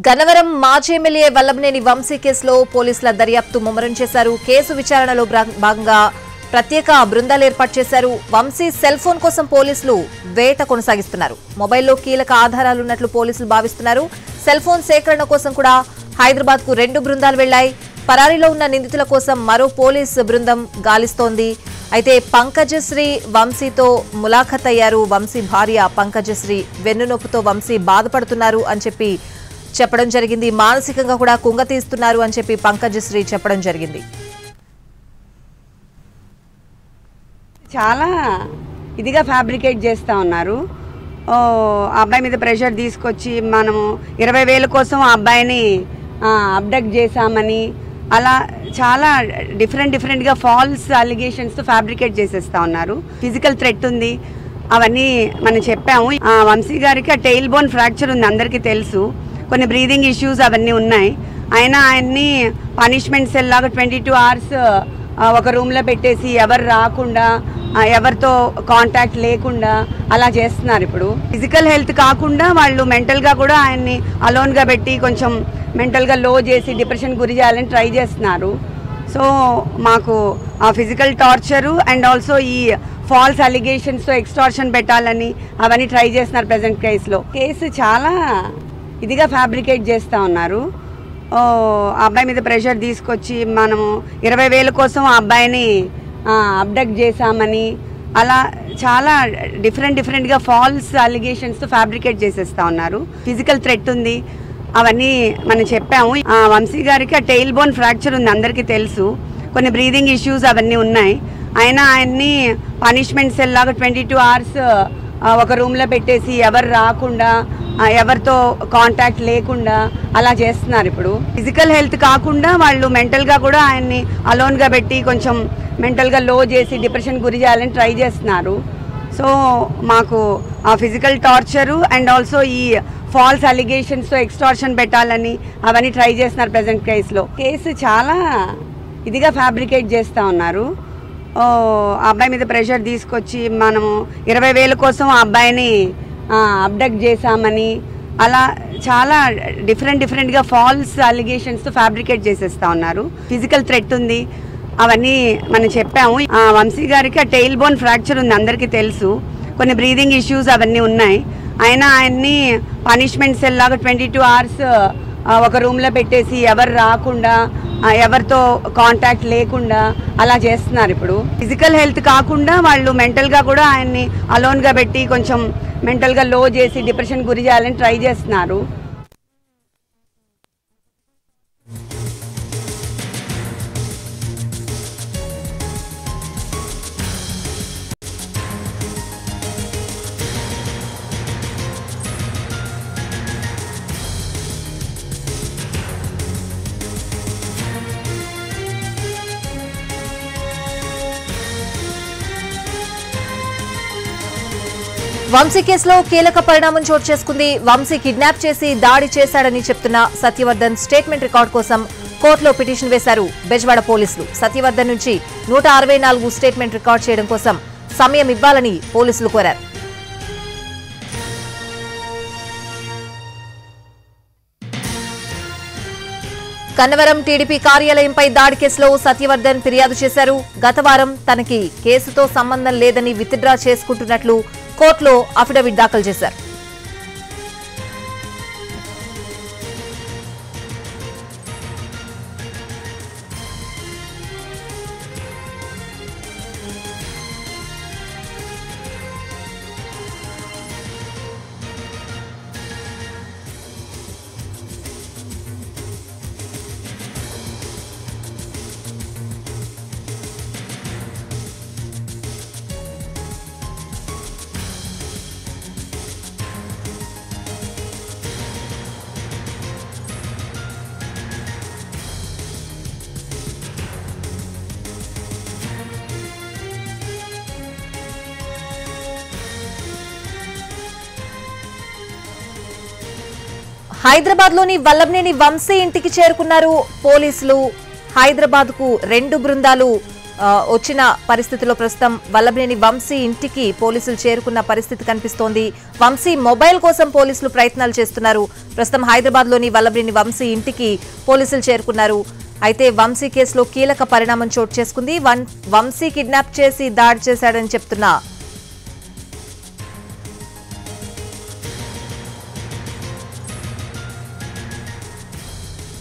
గన్నవరం మాజీ ఎమ్మెల్యే వల్లభనేని వంశీ కేసులో పోలీసుల దర్యాప్తు ముమ్మరం చేశారు. కేసు విచారణలో భాగంగా ప్రత్యేక బృందాలు ఏర్పాటు చేశారు. వంశీ సెల్ ఫోన్ కోసం పోలీసులు వేట కొనసాగిస్తున్నారు. మొబైల్లో కీలక ఆధారాలు ఉన్నట్లు పోలీసులు భావిస్తున్నారు. సెల్ ఫోన్ సేకరణ కోసం కూడా హైదరాబాద్ కు 2 బృందాలు వెళ్లాయి. పరారీలో ఉన్న నిందితుల కోసం మరో పోలీసు బృందం గాలిస్తోంది. అయితే పంకజశ్రీ వంశీతో ములాఖత్ అయ్యారు. వంశీ భార్య పంకజశ్రీ వెన్నునొప్పుతో వంశీ బాధపడుతున్నారు అని చెప్పడం జరిగింది. మానసికంగా కూడా కుంగతీస్తున్నారు అని చెప్పి పంకజశ్రీ చెప్పడం జరిగింది. చాలా ఇదిగా ఫ్యాబ్రికేట్ చేస్తూ ఉన్నారు. అబ్బాయి మీద ప్రెషర్ తీసుకొచ్చి మనము 20,000 కోసం ఆ అబ్బాయిని అబ్డక్ట్ చేశామని అలా చాలా డిఫరెంట్గా ఫాల్స్ అలిగేషన్స్తో ఫ్యాబ్రికేట్ చేసేస్తూ ఉన్నారు. ఫిజికల్ థ్రెట్ ఉంది, అవన్నీ మనం చెప్పాము. వంశీ గారికి ఆ టెయిల్ బోన్ ఫ్రాక్చర్ ఉంది, అందరికీ తెలుసు. కొన్ని బ్రీదింగ్ ఇష్యూస్ అవన్నీ ఉన్నాయి. అయినా ఆయన్ని పనిష్మెంట్ సెల్ లాగా 22 hours ఒక రూమ్లో పెట్టేసి ఎవరు రాకుండా ఎవరితో కాంటాక్ట్ లేకుండా అలా చేస్తున్నారు. ఇప్పుడు ఫిజికల్ హెల్త్ కాకుండా వాళ్ళు మెంటల్గా కూడా ఆయన్ని అలోన్గా పెట్టి కొంచెం మెంటల్గా లో చేసి డిప్రెషన్ గురి చేయాలని ట్రై చేస్తున్నారు. సో మాకు ఆ ఫిజికల్ టార్చరు అండ్ ఆల్సో ఈ ఫాల్స్ అలిగేషన్స్తో ఎక్స్టార్షన్ పెట్టాలని అవన్నీ ట్రై చేస్తున్నారు. ప్రజెంట్ కేసు చాలా ఇదిగా ఫ్యాబ్రికేట్ చేస్తూ ఉన్నారు. అబ్బాయి మీద ప్రెషర్ తీసుకొచ్చి మనము 20,000 కోసం ఆ అబ్బాయిని అబ్డక్ట్ చేశామని అలా చాలా డిఫరెంట్గా ఫాల్స్ అలిగేషన్స్తో ఫ్యాబ్రికేట్ చేసేస్తూ ఉన్నారు. ఫిజికల్ థ్రెట్ ఉంది, అవన్నీ మనం చెప్పాము. వంశీ గారికి ఆ టెయిల్ బోన్ ఫ్రాక్చర్ ఉంది, అందరికీ తెలుసు. కొన్ని బ్రీదింగ్ ఇష్యూస్ అవన్నీ ఉన్నాయి. అయినా ఆయన్ని పనిష్మెంట్ సెల్ లాగా 22 hours ఒక రూమ్లో పెట్టేసి ఎవరు రాకుండా ఎవరితో కాంటాక్ట్ లేకుండా అలా చేస్తున్నారు. ఇప్పుడు ఫిజికల్ హెల్త్ కాకుండా వాళ్ళు మెంటల్గా కూడా ఆయన్ని అలోన్గా పెట్టి కొంచెం మెంటల్గా లో చేసి డిప్రెషన్ గురి చేయాలని ట్రై చేస్తున్నారు. సో మాకు ఆ ఫిజికల్ టార్చరు అండ్ ఆల్సో ఈ ఫాల్స్ అలిగేషన్స్తో ఎక్స్టార్షన్ పెట్టాలని అవన్నీ ట్రై చేస్తున్నారు. ప్రజెంట్ కేసు చాలా ఇదిగా ఫ్యాబ్రికేట్ చేస్తూ ఉన్నారు. అబ్బాయి మీద ప్రెషర్ తీసుకొచ్చి మనము 20,000 కోసం ఆ అబ్బాయిని అబ్డక్ట్ చేశామని అలా చాలా డిఫరెంట్గా ఫాల్స్ అలిగేషన్స్తో ఫ్యాబ్రికేట్ చేసేస్తూ ఉన్నారు. ఫిజికల్ థ్రెట్ ఉంది, అవన్నీ మనం చెప్పాము. వంశీ గారికి ఆ టెయిల్ బోన్ ఫ్రాక్చర్ ఉంది, అందరికీ తెలుసు. కొన్ని బ్రీదింగ్ ఇష్యూస్ అవన్నీ ఉన్నాయి. అయినా ఆయన్ని పనిష్మెంట్ సెల్ లాగా 22 hours ఒక రూమ్లో పెట్టేసి ఎవరు రాకుండా ఎవరితో కాంటాక్ట్ లేకుండా అలా చేస్తున్నారు. ఇప్పుడు ఫిజికల్ హెల్త్ కాకుండా వాళ్ళు మెంటల్గా కూడా ఆయన్ని అలోన్గా పెట్టి కొంచెం మెంటల్గా లో చేసి డిప్రెషన్ గురి చేయాలని ట్రై చేస్తున్నారు. వంశీ కేసులో కీలక పరిణామం చోటు చేసుకుంది. వంశీ కిడ్నాప్ చేసి దాడి చేశాడని చెప్తున్న సత్యవర్ధన్ స్టేట్మెంట్ రికార్డు కోసం కోర్టులో పిటిషన్ వేశారు బెజవాడ పోలీసులు. సత్యవర్ధన్ నుంచి 164 స్టేట్మెంట్ రికార్డు చేయడం కోసం సమయం ఇవ్వాలని పోలీసులు కోరారు. గన్నవరం టీడీపీ కార్యాలయంపై దాడి కేసులో సత్యవర్ధన్ ఫిర్యాదు చేశారు. గత వారం తనకి కేసుతో సంబంధం లేదని విత్డ్రా చేసుకుంటున్నట్లు కోర్టులో అఫిడవిట్ దాఖలు చేశారు. హైదరాబాద్ లోని వల్లభనేని వంశీ ఇంటికి చేరుకున్నారు పోలీసులు. హైదరాబాద్ కు 2 బృందాలు వచ్చిన పరిస్థితిలో ప్రస్తుతం వల్లభనేని వంశీ ఇంటికి పోలీసులు చేరుకున్న పరిస్థితి కనిపిస్తోంది. వంశీ మొబైల్ కోసం పోలీసులు ప్రయత్నాలు చేస్తున్నారు. ప్రస్తుతం హైదరాబాద్ లోని వల్లభనేని వంశీ ఇంటికి పోలీసులు చేరుకున్నారు. అయితే వంశీ కేసులో కీలక పరిణామం చోటు చేసుకుంది. వంశీ కిడ్నాప్ చేసి దాడి చేశాడని చెప్తున్న